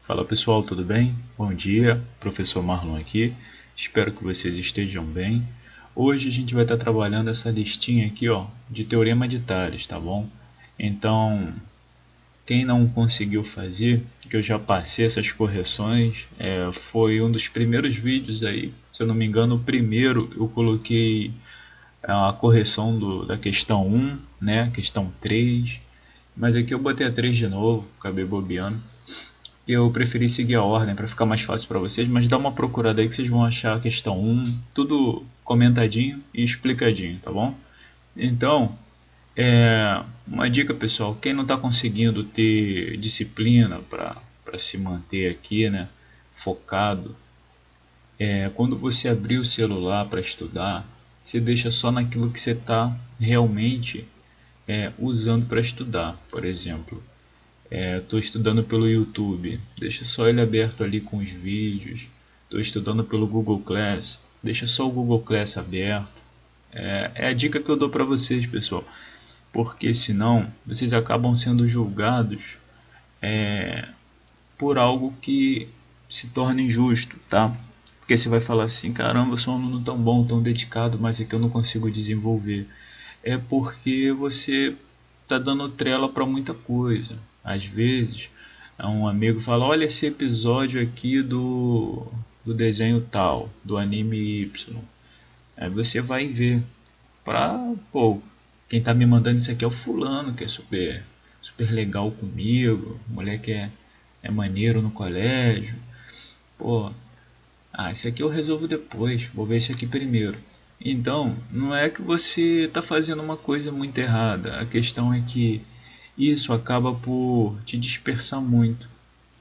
Fala pessoal, tudo bem? Bom dia, professor Marlon aqui. Espero que vocês estejam bem. Hoje a gente vai estar trabalhando essa listinha aqui, ó, de teorema de Tales, tá bom? Então, quem não conseguiu fazer, que eu já passei essas correções, foi um dos primeiros vídeos aí, se eu não me engano, o primeiro eu coloquei a correção da questão 1, né, questão 3, mas aqui eu botei a 3 de novo, acabei bobeando. Eu preferi seguir a ordem para ficar mais fácil para vocês, mas dá uma procurada aí que vocês vão achar a questão 1, tudo comentadinho e explicadinho, tá bom? Então, uma dica pessoal, quem não está conseguindo ter disciplina para se manter aqui, né, focado, quando você abrir o celular para estudar, você deixa só naquilo que você está realmente usando para estudar, por exemplo. Estou estudando pelo YouTube, deixa só ele aberto ali com os vídeos. Estou estudando pelo Google Class, deixa só o Google Class aberto. É a dica que eu dou para vocês, pessoal, porque senão vocês acabam sendo julgados por algo que se torna injusto, tá? Porque você vai falar assim, caramba, eu sou um aluno tão bom, tão dedicado, mas é que eu não consigo desenvolver. É porque você tá dando trela para muita coisa. Às vezes, um amigo fala, olha esse episódio aqui do desenho tal, do anime Y. Aí você vai ver. Pô, quem tá me mandando isso aqui é o fulano, que é super legal comigo, o moleque é maneiro no colégio. Pô, isso aqui eu resolvo depois, vou ver isso aqui primeiro. Então, não é que você está fazendo uma coisa muito errada, a questão é que isso acaba por te dispersar muito.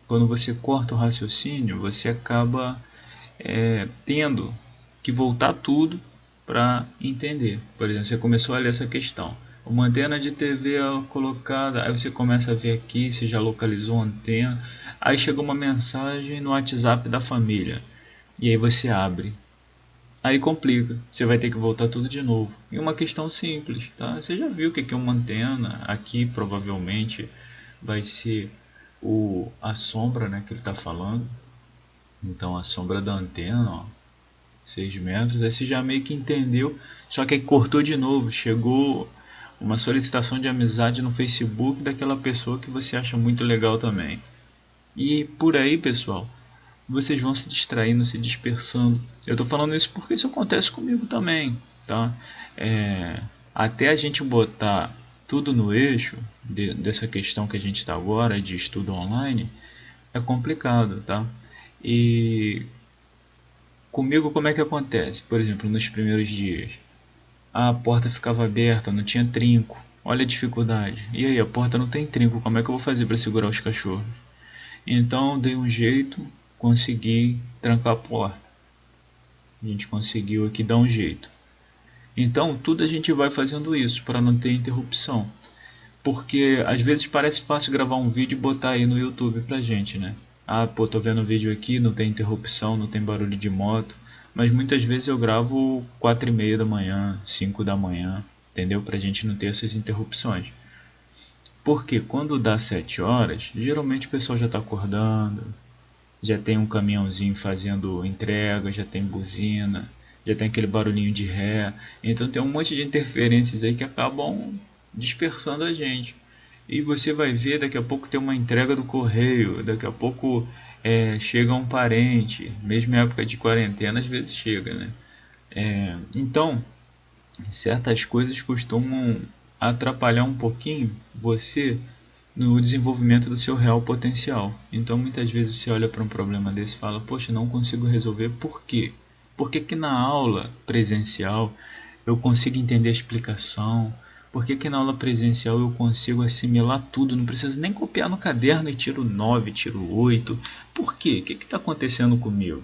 Quando você corta o raciocínio, você acaba tendo que voltar tudo para entender. Por exemplo, você começou a ler essa questão. Uma antena de TV colocada, aí você começa a ver aqui, você já localizou a antena, aí chega uma mensagem no WhatsApp da família, e aí você abre. Aí complica, você vai ter que voltar tudo de novo. E uma questão simples, tá? Você já viu o que é uma antena? Aqui provavelmente vai ser a sombra, né, que ele está falando. Então a sombra da antena, ó, 6 metros, aí você já meio que entendeu, só que aí cortou de novo, chegou uma solicitação de amizade no Facebook daquela pessoa que você acha muito legal também. E por aí, pessoal, vocês vão se distraindo, se dispersando. Eu estou falando isso porque isso acontece comigo também, tá? Até a gente botar tudo no eixo dessa questão que a gente está agora de estudo online é complicado, tá? E comigo como é que acontece? Por exemplo, nos primeiros dias, a porta ficava aberta, não tinha trinco. Olha a dificuldade. E aí, a porta não tem trinco, como é que eu vou fazer para segurar os cachorros? Então, dei um jeito, consegui trancar a porta. A gente conseguiu aqui dar um jeito. Então, tudo a gente vai fazendo isso para não ter interrupção. Porque às vezes parece fácil gravar um vídeo e botar aí no YouTube pra gente, né? Ah, pô, tô vendo o vídeo aqui, não tem interrupção, não tem barulho de moto. Mas muitas vezes eu gravo 4:30 da manhã, 5 da manhã, entendeu? Pra gente não ter essas interrupções. Porque quando dá 7 horas, geralmente o pessoal já tá acordando, já tem um caminhãozinho fazendo entrega, já tem buzina, já tem aquele barulhinho de ré. Então tem um monte de interferências aí que acabam dispersando a gente. E você vai ver, daqui a pouco tem uma entrega do correio, daqui a pouco chega um parente, mesmo em época de quarentena, às vezes chega, né? Então, certas coisas costumam atrapalhar um pouquinho você no desenvolvimento do seu real potencial. Então muitas vezes você olha para um problema desse e fala, poxa, não consigo resolver, por quê? Por que que na aula presencial eu consigo entender a explicação? Por que que na aula presencial eu consigo assimilar tudo? Não preciso nem copiar no caderno e tiro 9, tiro 8. Por quê? O que está acontecendo comigo?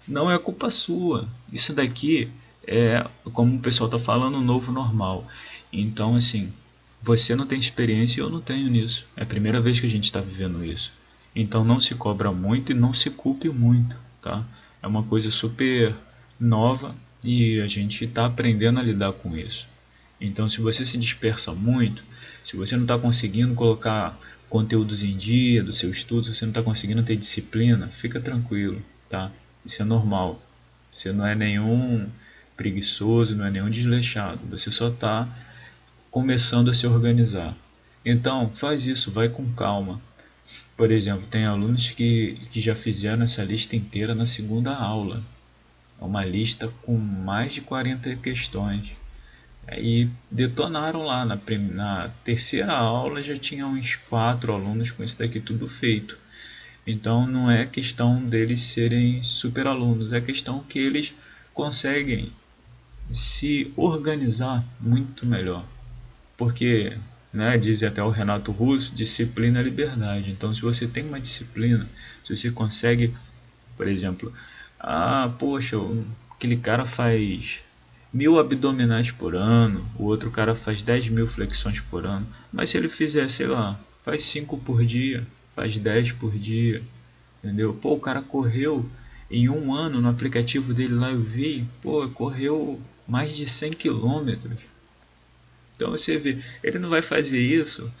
Não é culpa sua. Isso daqui é, como o pessoal está falando, o novo normal. Então, assim, você não tem experiência e eu não tenho nisso. É a primeira vez que a gente está vivendo isso. Então não se cobra muito e não se culpe muito, tá? É uma coisa super nova e a gente está aprendendo a lidar com isso. Então, se você se dispersa muito, se você não está conseguindo colocar conteúdos em dia do seu estudo, se você não está conseguindo ter disciplina, fica tranquilo, tá? Isso é normal. Você não é nenhum preguiçoso, não é nenhum desleixado. Você só está começando a se organizar. Então, faz isso, vai com calma. Por exemplo, tem alunos que já fizeram essa lista inteira na segunda aula. É uma lista com mais de 40 questões. E detonaram lá na terceira aula, já tinha uns 4 alunos com isso daqui tudo feito. Então não é questão deles serem super alunos, é questão que eles conseguem se organizar muito melhor. Porque, né, diz até o Renato Russo, disciplina é liberdade. Então se você tem uma disciplina, se você consegue, por exemplo, poxa, aquele cara faz 1000 abdominais por ano, o outro cara faz 10.000 flexões por ano, mas se ele fizer, sei lá, faz 5 por dia, faz 10 por dia, entendeu? Pô, o cara correu em um ano no aplicativo dele lá, eu vi, pô, correu mais de 100 quilômetros. Então você vê, ele não vai fazer isso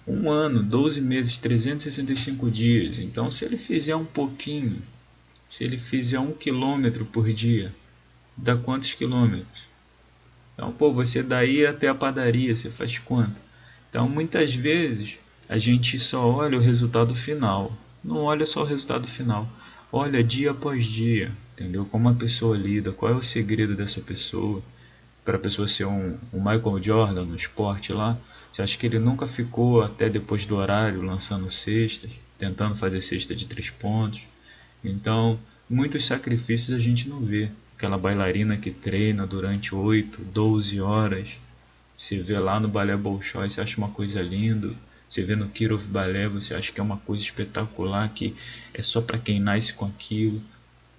um ano, 12 meses, 365 dias. Então se ele fizer um pouquinho, se ele fizer 1 quilômetro por dia, dá quantos quilômetros? Então, pô, você daí até a padaria, você faz quanto? Então, muitas vezes, a gente só olha o resultado final. Não olha só o resultado final. Olha dia após dia, entendeu? Como a pessoa lida, qual é o segredo dessa pessoa. Para a pessoa ser um Michael Jordan no esporte lá, você acha que ele nunca ficou até depois do horário lançando cestas, tentando fazer cesta de 3 pontos? Então, muitos sacrifícios a gente não vê. Aquela bailarina que treina durante 8, 12 horas, se vê lá no Balé Bolshoi, você acha uma coisa linda. Você vê no Kirov Balé, você acha que é uma coisa espetacular, que é só para quem nasce com aquilo.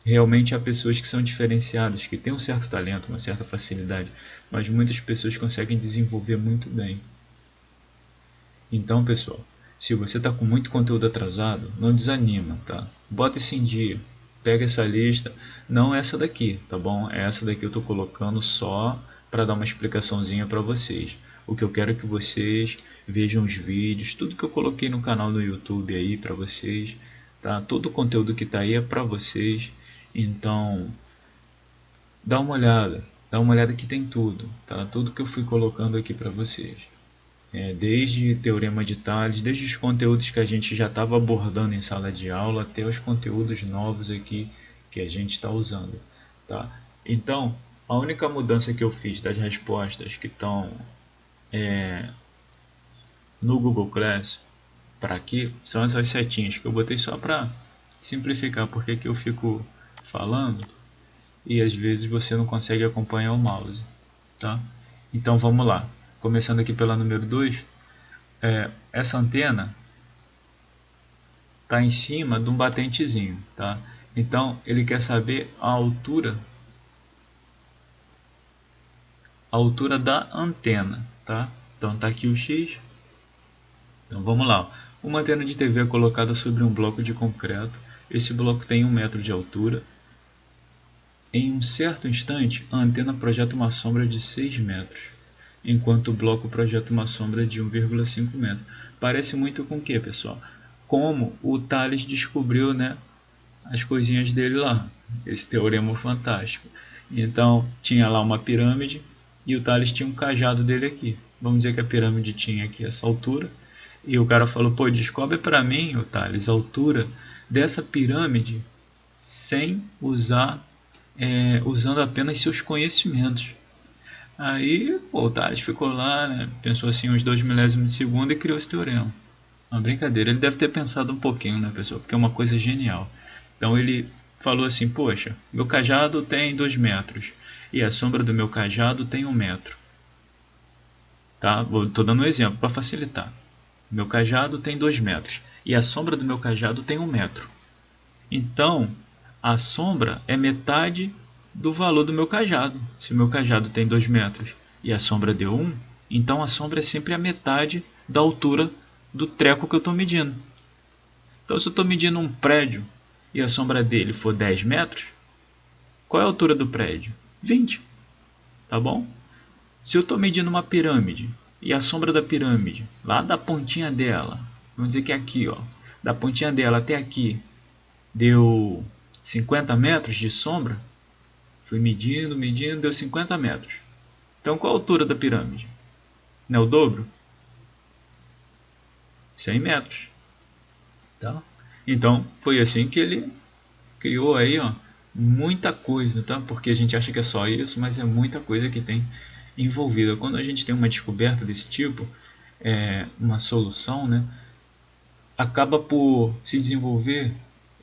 Realmente há pessoas que são diferenciadas, que têm um certo talento, uma certa facilidade, mas muitas pessoas conseguem desenvolver muito bem. Então, pessoal, se você está com muito conteúdo atrasado, não desanima, tá? Bota isso em dia, pega essa lista, não essa daqui, tá bom? Essa daqui eu estou colocando só para dar uma explicaçãozinha para vocês. O que eu quero é que vocês vejam os vídeos, tudo que eu coloquei no canal do YouTube aí para vocês, tá? Todo o conteúdo que está aí é para vocês, então dá uma olhada que tem tudo, tá? Tudo que eu fui colocando aqui para vocês. Desde Teorema de Tales, desde os conteúdos que a gente já estava abordando em sala de aula, até os conteúdos novos aqui que a gente está usando. Tá? Então, a única mudança que eu fiz das respostas que estão no Google Class para aqui são essas setinhas que eu botei só para simplificar, porque aqui eu fico falando e às vezes você não consegue acompanhar o mouse. Tá? Então vamos lá, começando aqui pela número 2. Essa antena está em cima de um batentezinho, tá? Então ele quer saber a altura da antena, tá? Então tá aqui o X. Então vamos lá. Uma antena de TV é colocada sobre um bloco de concreto. Esse bloco tem 1 metro de altura. Em um certo instante, a antena projeta uma sombra de 6 metros, enquanto o bloco projeta uma sombra de 1,5 metro. Parece muito com o que, pessoal? Como o Thales descobriu, né, as coisinhas dele lá, esse teorema fantástico. Então tinha lá uma pirâmide e o Thales tinha um cajado dele aqui. Vamos dizer que a pirâmide tinha aqui essa altura. E o cara falou, pô, descobre para mim, o Thales, a altura dessa pirâmide sem usando apenas seus conhecimentos. Aí pô, o Thales ficou lá, né, pensou assim uns 2 milésimos de segundo e criou esse teorema. Uma brincadeira, ele deve ter pensado um pouquinho, né, pessoal? Porque é uma coisa genial. Então ele falou assim, poxa, meu cajado tem 2 metros e a sombra do meu cajado tem 1 metro. Tá? Estou dando um exemplo para facilitar. Meu cajado tem 2 metros e a sombra do meu cajado tem 1 metro. Então, a sombra é metade do valor do meu cajado. Se o meu cajado tem 2 metros e a sombra deu 1, então a sombra é sempre a metade da altura do treco que eu estou medindo. Então, se eu estou medindo um prédio e a sombra dele for 10 metros, qual é a altura do prédio? 20, tá bom? Se eu estou medindo uma pirâmide e a sombra da pirâmide, lá da pontinha dela, vamos dizer que é aqui, ó, da pontinha dela até aqui, deu 50 metros de sombra, fui medindo, medindo, deu 50 metros. Então qual a altura da pirâmide? Não é o dobro? 100 metros. Tá? Então foi assim que ele criou aí, ó, muita coisa, tá? Porque a gente acha que é só isso, mas é muita coisa que tem envolvida. Quando a gente tem uma descoberta desse tipo, uma solução, né, acaba por se desenvolver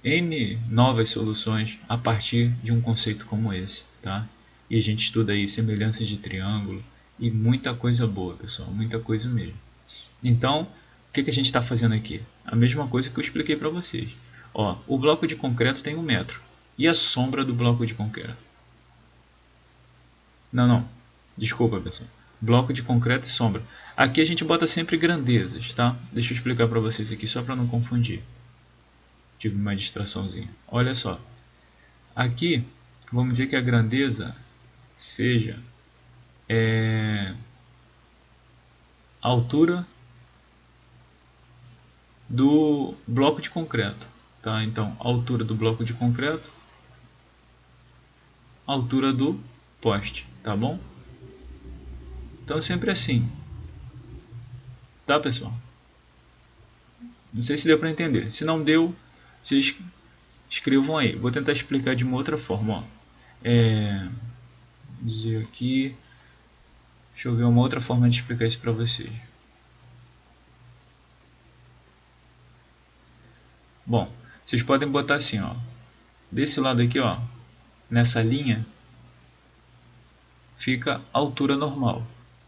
N novas soluções a partir de um conceito como esse, tá? E a gente estuda aí semelhanças de triângulo e muita coisa boa, pessoal, muita coisa mesmo. Então, o que a gente está fazendo aqui? A mesma coisa que eu expliquei para vocês. Ó, o bloco de concreto tem 1 metro. E a sombra do bloco de concreto? Não, não. Desculpa, pessoal. Bloco de concreto e sombra. Aqui a gente bota sempre grandezas, tá? Deixa eu explicar para vocês aqui só para não confundir. Tive uma distraçãozinha. Olha só. Aqui, vamos dizer que a grandeza seja a altura do bloco de concreto. Tá? Então, a altura do bloco de concreto, a altura do poste. Tá bom? Então, sempre assim. Tá, pessoal? Não sei se deu para entender. Se não deu, vocês escrevam aí. Vou tentar explicar de uma outra forma. Ó. Dizer aqui. Deixa eu ver uma outra forma de explicar isso para vocês. Bom, vocês podem botar assim, ó. Desse lado aqui, ó, nessa linha fica a altura normal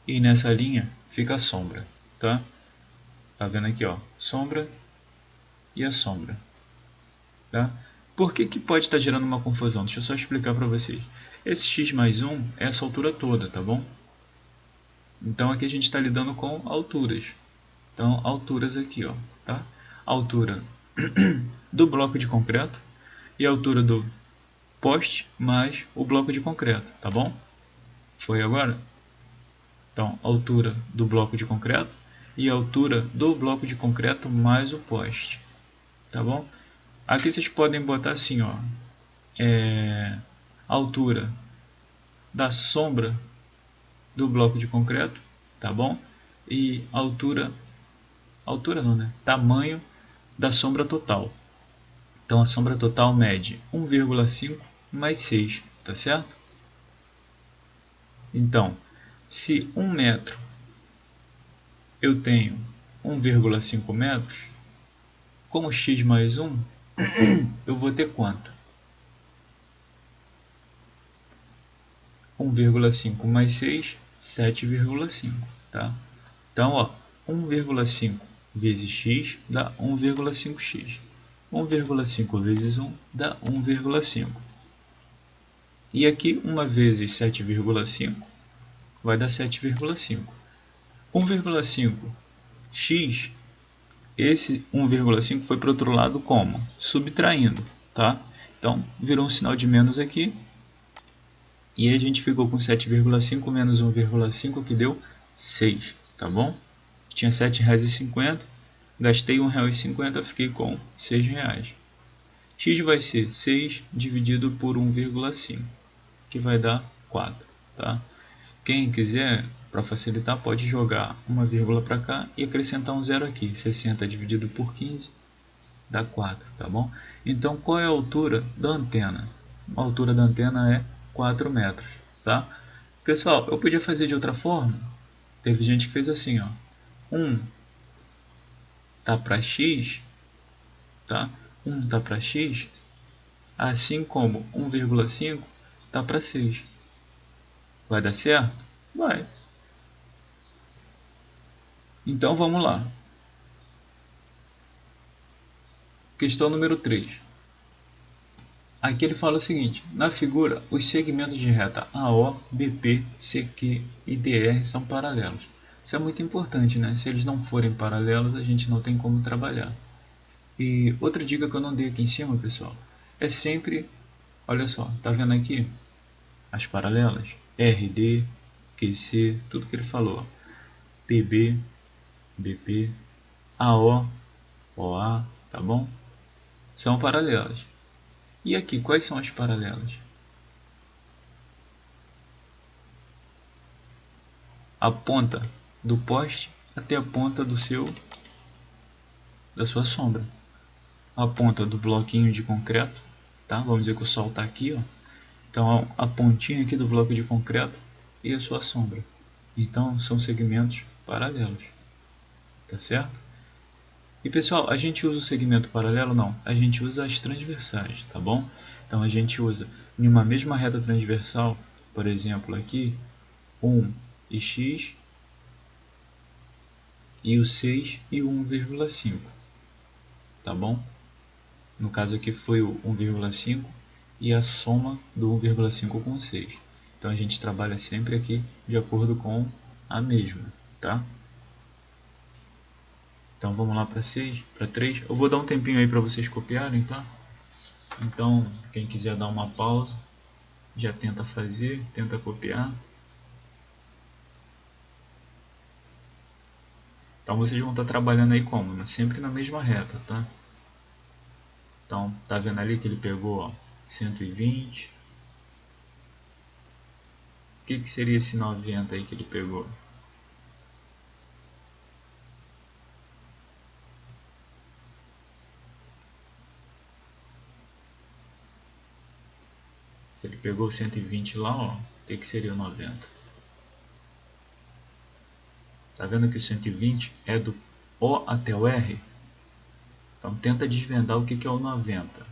e nessa linha fica a sombra, tá? Tá vendo aqui, ó, sombra e a sombra, tá? Por que pode estar gerando uma confusão? Deixa eu só explicar para vocês. Esse x mais 1 é essa altura toda, tá bom? Então aqui a gente está lidando com alturas. Então, alturas aqui, ó, tá? A altura do bloco de concreto e a altura do poste mais o bloco de concreto, tá bom? Foi agora? Então, a altura do bloco de concreto e a altura do bloco de concreto mais o poste, tá bom? Aqui vocês podem botar assim, ó, a altura da sombra do bloco de concreto, tá bom? E a altura não, né? Tamanho da sombra total. Então a sombra total mede 1,5 mais 6, tá certo? Então, se 1 metro eu tenho 1,5 metros, como x mais 1, eu vou ter quanto? 1,5 mais 6, 7,5, tá? Então, ó, 1,5 vezes x dá 1,5x. 1,5 vezes 1 dá 1,5. E aqui, 1 vezes 7,5 vai dar 7,5. 1,5x, esse 1,5 foi para o outro lado como? Subtraindo, tá? Então, virou um sinal de menos aqui. E a gente ficou com 7,5 menos 1,5 que deu 6, tá bom? Tinha R$ 7,50, gastei R$ 1,50, fiquei com R$ 6. X vai ser 6 dividido por 1,5, que vai dar 4, tá? Quem quiser, para facilitar, pode jogar uma vírgula para cá e acrescentar um zero aqui. 60 dividido por 15 dá 4, tá bom? Então, qual é a altura da antena? A altura da antena é 4 metros, tá? Pessoal, eu podia fazer de outra forma. Teve gente que fez assim, ó. 1 tá para x, tá? 1 tá para x, assim como 1,5 tá para 6. Vai dar certo? Vai. Então vamos lá. Questão número 3. Aqui ele fala o seguinte: na figura, os segmentos de reta AO, BP, CQ e DR são paralelos. Isso é muito importante, né? Se eles não forem paralelos, a gente não tem como trabalhar. E outra dica que eu não dei aqui em cima, pessoal, é sempre, olha só, tá vendo aqui as paralelas? RD, QC, tudo que ele falou. PB, BP, AO, OA, tá bom? São paralelas. E aqui, quais são as paralelas? A ponta do poste até a ponta da sua sombra. A ponta do bloquinho de concreto, tá? Vamos dizer que o sol está aqui, ó. Então a pontinha aqui do bloco de concreto e a sua sombra. Então são segmentos paralelos, tá certo? E pessoal, a gente usa o segmento paralelo? Não, a gente usa as transversais, tá bom? Então a gente usa em uma mesma reta transversal, por exemplo aqui, 1 e x e o 6 e o 1,5, tá bom? No caso aqui foi o 1,5 e a soma do 1,5 com 6. Então a gente trabalha sempre aqui de acordo com a mesma, tá? Então vamos lá para 6, para 3. Eu vou dar um tempinho aí para vocês copiarem, tá? Então quem quiser dar uma pausa, já tenta fazer, tenta copiar. Então vocês vão estar trabalhando aí como? Sempre na mesma reta, tá? Então, tá vendo ali que ele pegou, ó, 120. O que seria esse 90 aí que ele pegou? Se ele pegou 120 lá, ó, o que seria o 90? Tá vendo que o 120 é do O até o R? Então tenta desvendar o que é o 90.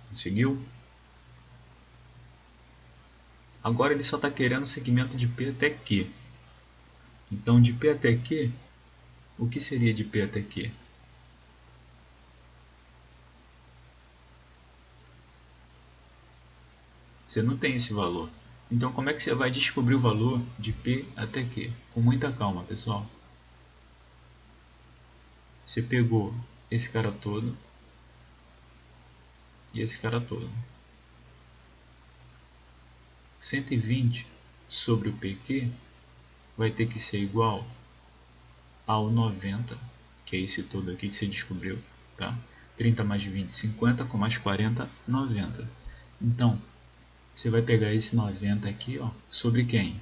Conseguiu? Agora ele só está querendo o segmento de P até Q. Então de P até Q, o que seria de P até Q? Você não tem esse valor. Então como é que você vai descobrir o valor de P até Q? Com muita calma, pessoal. Você pegou esse cara todo e esse cara todo. 120 sobre o PQ vai ter que ser igual ao 90, que é esse todo aqui que você descobriu, tá? 30 mais 20, 50, com mais 40, 90. Então, você vai pegar esse 90 aqui, ó, sobre quem?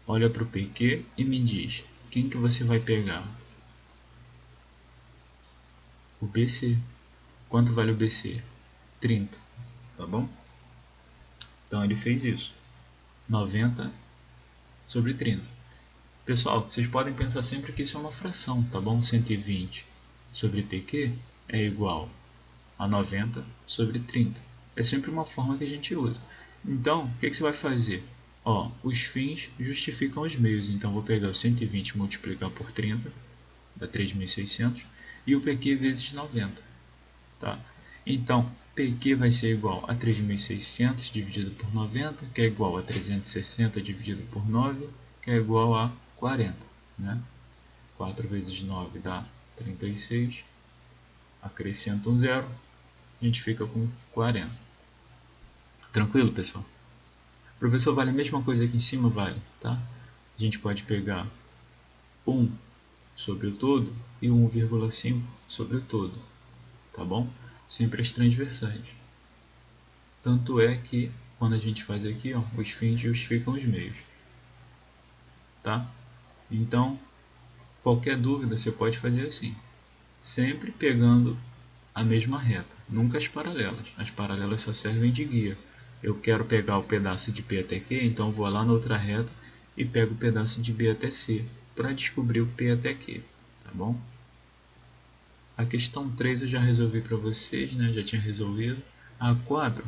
Olha para o PQ e me diz, quem que você vai pegar? O BC. Quanto vale o BC? 30, tá bom? Então ele fez isso, 90 sobre 30. Pessoal, vocês podem pensar sempre que isso é uma fração, tá bom? 120 sobre PQ é igual a 90 sobre 30. É sempre uma forma que a gente usa. Então, o que você vai fazer? Ó, os fins justificam os meios. Então, vou pegar o 120 e multiplicar por 30, dá 3.600, e o PQ vezes 90. Tá? Então, PQ vai ser igual a 3.600 dividido por 90, que é igual a 360 dividido por 9, que é igual a 40. Né? 4 vezes 9 dá 36. Acrescenta um zero, a gente fica com 40. Tranquilo, pessoal? Professor, vale a mesma coisa aqui em cima? Vale, tá? A gente pode pegar 1 sobre o todo e 1,5 sobre o todo, tá bom? Sempre as transversais. Tanto é que quando a gente faz aqui, ó, os fins justificam os meios, tá? Então, qualquer dúvida você pode fazer assim, sempre pegando a mesma reta, nunca as paralelas. As paralelas só servem de guia. Eu quero pegar o pedaço de P até Q, então vou lá na outra reta e pego o pedaço de B até C para descobrir o P até Q, tá bom? A questão 3 eu já resolvi para vocês, né? Já tinha resolvido. A 4,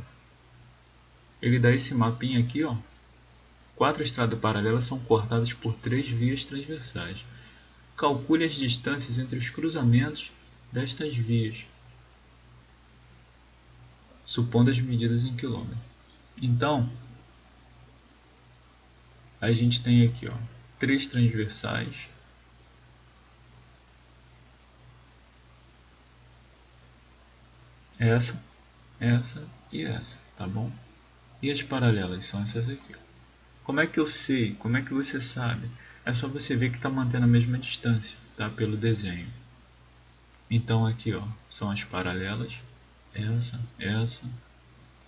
ele dá esse mapinha aqui, ó. 4 estradas paralelas são cortadas por 3 vias transversais. Calcule as distâncias entre os cruzamentos destas vias. supondo as medidas em quilômetro. Então, a gente tem aqui, ó, 3 transversais. Essa e essa, tá bom? E as paralelas são essas aqui. Como é que eu sei? Como é que você sabe? É só você ver que está mantendo a mesma distância, tá? Pelo desenho. Então aqui, ó, são as paralelas.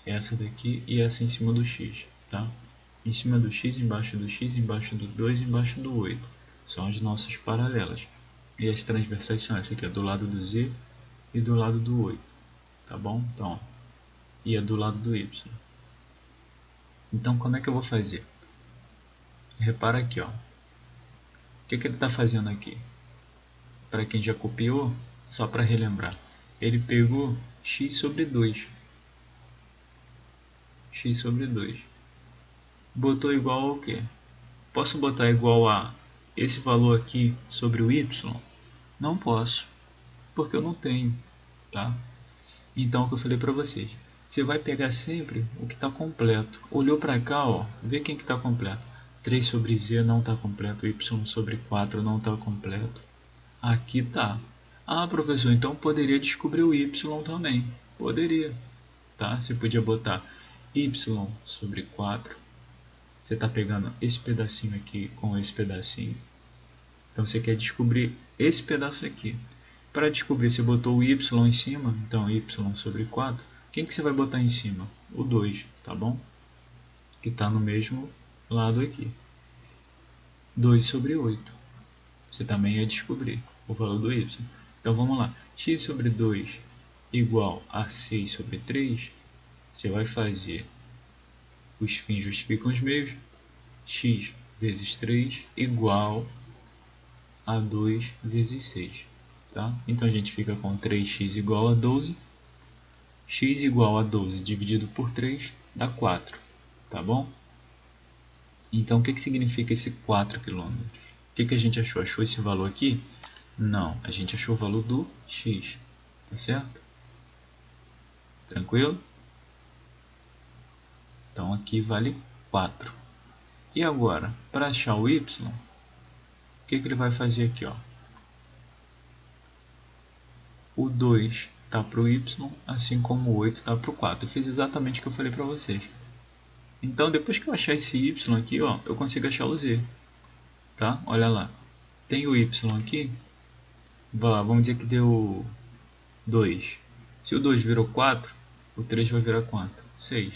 Essa daqui e essa em cima do x, tá? Em cima do x, embaixo do 2, embaixo do 8. São as nossas paralelas. E as transversais são essa aqui, ó, do lado do z e do lado do 8, tá bom? Então, ó, e é do lado do y. Então, como é que eu vou fazer? Repara aqui, ó. O que ele está fazendo aqui? Para quem já copiou, só para relembrar. Ele pegou x sobre 2. X sobre 2. Botou igual ao quê? Posso botar igual a esse valor aqui sobre o y? Não posso, porque eu não tenho, tá? Então, o que eu falei para vocês. Você vai pegar sempre o que está completo. Olhou para cá, ó, vê quem que está completo. 3 sobre z não está completo, y sobre 4 não está completo. Aqui tá. Ah, professor, então poderia descobrir o y também. Poderia, tá? Você podia botar y sobre 4. Você está pegando esse pedacinho aqui com esse pedacinho. Então você quer descobrir esse pedaço aqui. Para descobrir, você botou o y em cima, então y sobre 4. Quem que você vai botar em cima? O 2, tá bom? Que está no mesmo lado aqui. 2 sobre 8. Você também ia descobrir o valor do y. Então vamos lá. X sobre 2 igual a 6 sobre 3. Você vai fazer os fins justificam os meios. X vezes 3 igual a 2 vezes 6. Tá? Então a gente fica com 3x igual a 12. X igual a 12 dividido por 3 dá 4. Tá bom? Então o que significa esse 4 km? O que a gente achou? Achou esse valor aqui? Não, a gente achou o valor do x. Tá certo? Tranquilo? Então aqui vale 4. E agora, para achar o y, o que ele vai fazer aqui? Ó? O 2 está para o y, assim como o 8 está para o 4. Eu fiz exatamente o que eu falei para vocês. Então, depois que eu achar esse y aqui, ó, eu consigo achar o z. Tá? Olha lá. Tem o y aqui. Vamos dizer que deu 2. Se o 2 virou 4, o 3 vai virar quanto? 6.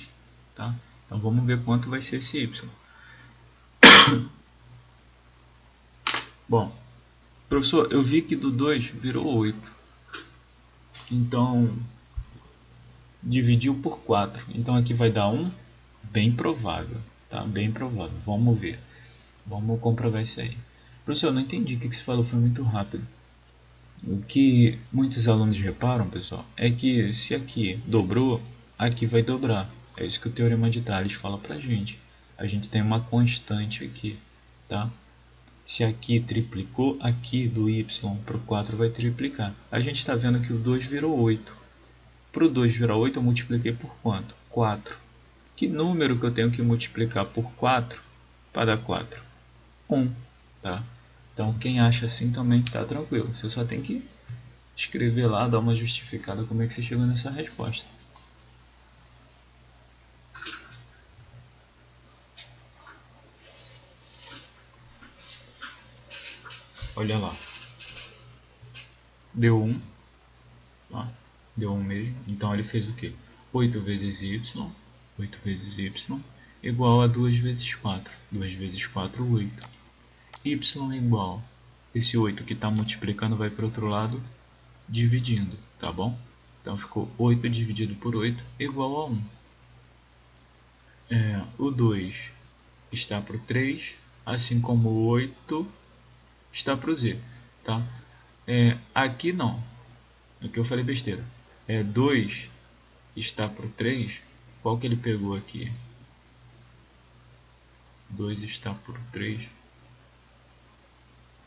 Tá? Então, vamos ver quanto vai ser esse y. Bom, professor, eu vi que do 2 virou 8. Então, dividiu por 4. Então, aqui vai dar 1. Bem provável. Tá? Bem provável. Vamos ver. Vamos comprovar isso aí. Professor, eu não entendi o que você falou, foi muito rápido. O que muitos alunos reparam, pessoal, é que se aqui dobrou, aqui vai dobrar. É isso que o Teorema de Tales fala pra gente. A gente tem uma constante aqui, tá? Se aqui triplicou, aqui do y para o 4 vai triplicar. A gente está vendo que o 2 virou 8. Para o 2 virar 8, eu multipliquei por quanto? 4. Que número que eu tenho que multiplicar por 4 para dar 4? 1. Tá? Então, quem acha assim também está tranquilo. Você só tem que escrever lá, dar uma justificada como é que você chegou nessa resposta. Olha lá. Deu 1. Ó, deu 1 mesmo. Então ele fez o quê? 8 vezes y. 8 vezes y igual a 2 vezes 4. 2 vezes 4, 8. Y igual. Esse 8 que está multiplicando vai para o outro lado, dividindo, tá bom? Então ficou 8 dividido por 8 igual a 1. O 2 está para o 3, assim como o 8 está para o z. Tá? Aqui não. Aqui eu falei besteira. 2 está para o 3. Qual que ele pegou aqui? 2 está para o 3.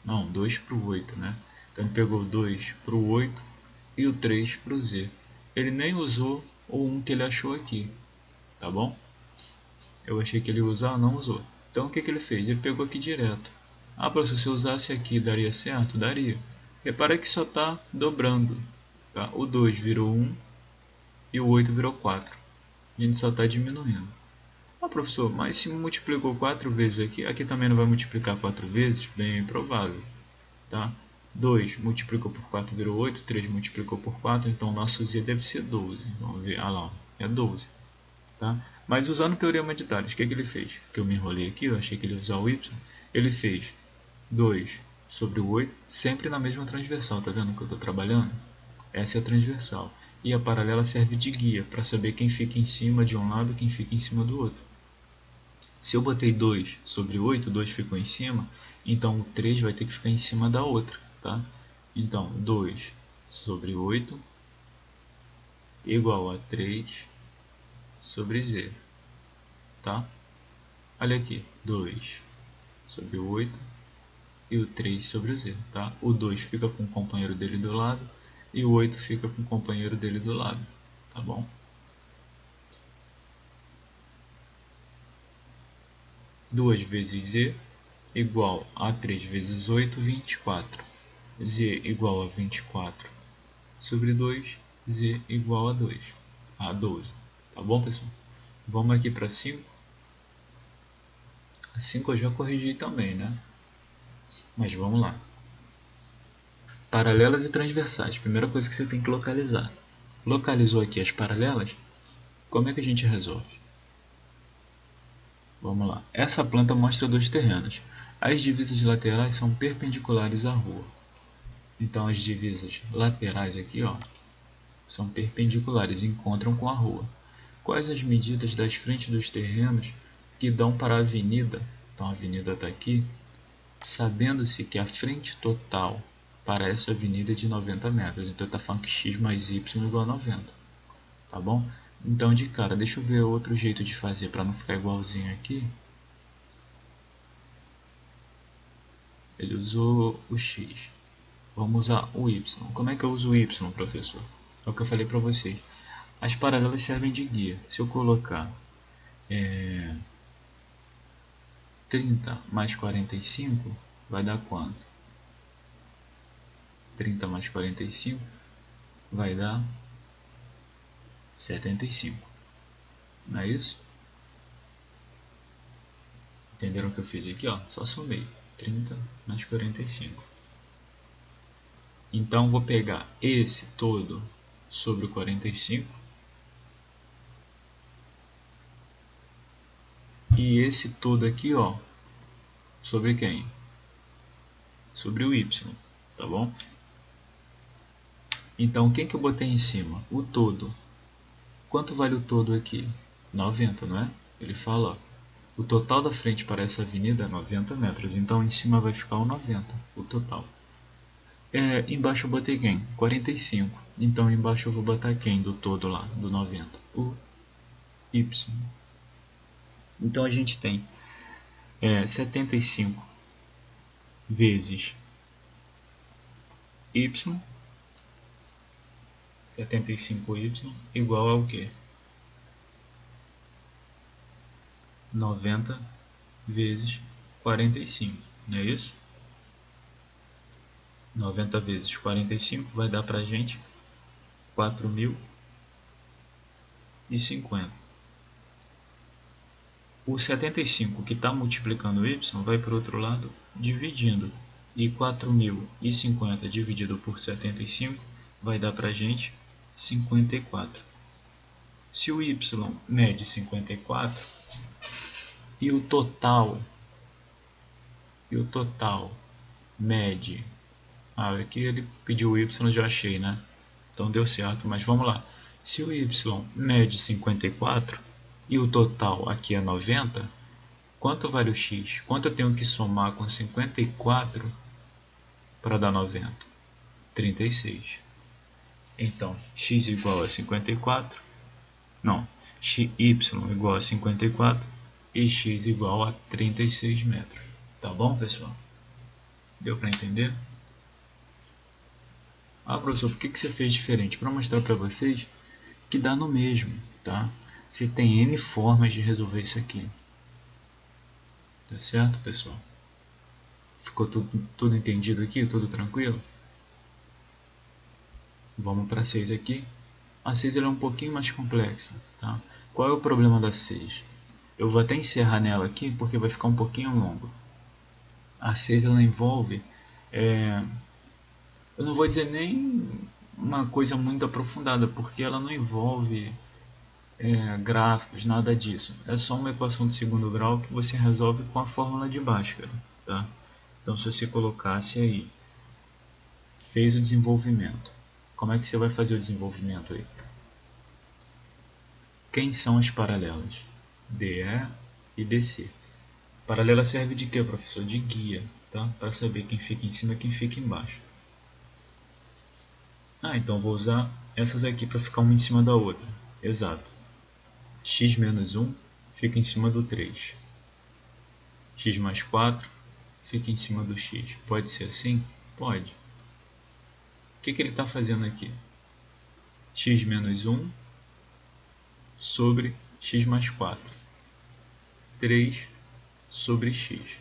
Não, 2 para o 8, né? Então ele pegou 2 para o 8 e o 3 para o z. Ele nem usou o 1 que ele achou aqui, tá bom? Eu achei que ele ia usar, não usou. Então o que ele fez? Ele pegou aqui direto. Ah, professor, se eu usasse aqui daria certo? Daria. Repara que só está dobrando. Tá? O 2 virou 1 e o 8 virou 4. A gente só está diminuindo. Ah, professor, mas se multiplicou 4 vezes aqui, aqui também não vai multiplicar 4 vezes? Bem provável. Tá? 2 multiplicou por 4 virou 8, 3 multiplicou por 4, então o nosso z deve ser 12. Vamos ver, ah lá, é 12. Tá? Mas usando o teorema de Tales, o que ele fez? Que eu me enrolei aqui, eu achei que ele ia usar o y. Ele fez 2 sobre o 8, sempre na mesma transversal, tá vendo que eu estou trabalhando? Essa é a transversal. E a paralela serve de guia, para saber quem fica em cima de um lado e quem fica em cima do outro. Se eu botei 2 sobre 8, 2 ficou em cima, então o 3 vai ter que ficar em cima da outra. Tá? Então, 2 sobre 8 igual a 3 sobre z. Tá? Olha aqui, 2 sobre o 8 e o 3 sobre o z. Tá? O 2 fica com o companheiro dele do lado e o 8 fica com o companheiro dele do lado. Tá bom? 2 vezes z igual a 3 vezes 8, 24. Z igual a 24 sobre 2, z igual a 2, a 12. Tá bom, pessoal? Vamos aqui para 5. A 5 eu já corrigi também, né? Mas vamos lá. Paralelas e transversais. Primeira coisa que você tem que localizar. Localizou aqui as paralelas? Como é que a gente resolve? Vamos lá. Essa planta mostra dois terrenos. As divisas laterais são perpendiculares à rua. Então as divisas laterais aqui, ó, são perpendiculares e encontram com a rua. Quais as medidas das frentes dos terrenos que dão para a avenida? Então a avenida está aqui, sabendo-se que a frente total para essa avenida é de 90 metros. Então está falando que x mais y igual a 90. Tá bom? Então de cara, deixa eu ver outro jeito de fazer para não ficar igualzinho aqui. Ele usou o x. Vamos usar o y. Como é que eu uso o y, professor? É o que eu falei para vocês. As paralelas servem de guia. Se eu colocar 30 mais 45, vai dar quanto? 30 mais 45 vai dar 75. Não é isso? Entenderam o que eu fiz aqui? Ó? Só somei. 30 mais 45. Então, vou pegar esse todo sobre o 45 e esse todo aqui, ó, sobre quem? Sobre o y, tá bom? Então, quem que eu botei em cima? O todo. Quanto vale o todo aqui? 90, não é? Ele fala, ó, o total da frente para essa avenida é 90 metros, então em cima vai ficar o 90, o total. Embaixo eu botei quem? 45. Então embaixo eu vou botar quem do todo lá, do 90? O y. Então a gente tem 75 vezes y, 75y igual ao quê? 90 vezes 45, não é isso? 90 vezes 45 vai dar para a gente 4.050. O 75 que está multiplicando o y vai para o outro lado dividindo. E 4.050 dividido por 75 vai dar para a gente 54. Se o y mede 54 e o total mede... aqui ele pediu o y, já achei, né? Então deu certo, mas vamos lá. Se o y mede 54 e o total aqui é 90, quanto vale o x? Quanto eu tenho que somar com 54 para dar 90? 36. Então, x igual a 54, não, y igual a 54 e x igual a 36 metros. Tá bom, pessoal? Deu para entender? Ah, professor, por que você fez diferente? Para mostrar para vocês que dá no mesmo, tá? Se tem N formas de resolver isso aqui. Tá certo, pessoal? Ficou tudo entendido aqui? Tudo tranquilo? Vamos para a 6 aqui. A 6 ela é um pouquinho mais complexa, tá? Qual é o problema da 6? Eu vou até encerrar nela aqui porque vai ficar um pouquinho longo. A 6 ela envolve, eu não vou dizer nem uma coisa muito aprofundada, porque ela não envolve gráficos, nada disso. É só uma equação de segundo grau que você resolve com a fórmula de Bhaskara, tá? Então, se você colocasse aí, fez o desenvolvimento, como é que você vai fazer o desenvolvimento aí? Quem são as paralelas? DE e BC. Paralela serve de quê, professor? De guia, tá? Para saber quem fica em cima e quem fica embaixo. Então vou usar essas aqui para ficar uma em cima da outra. Exato. X menos 1 fica em cima do 3. X mais 4 fica em cima do x. Pode ser assim? Pode. O que ele está fazendo aqui? X menos 1 sobre x mais 4. 3 sobre x.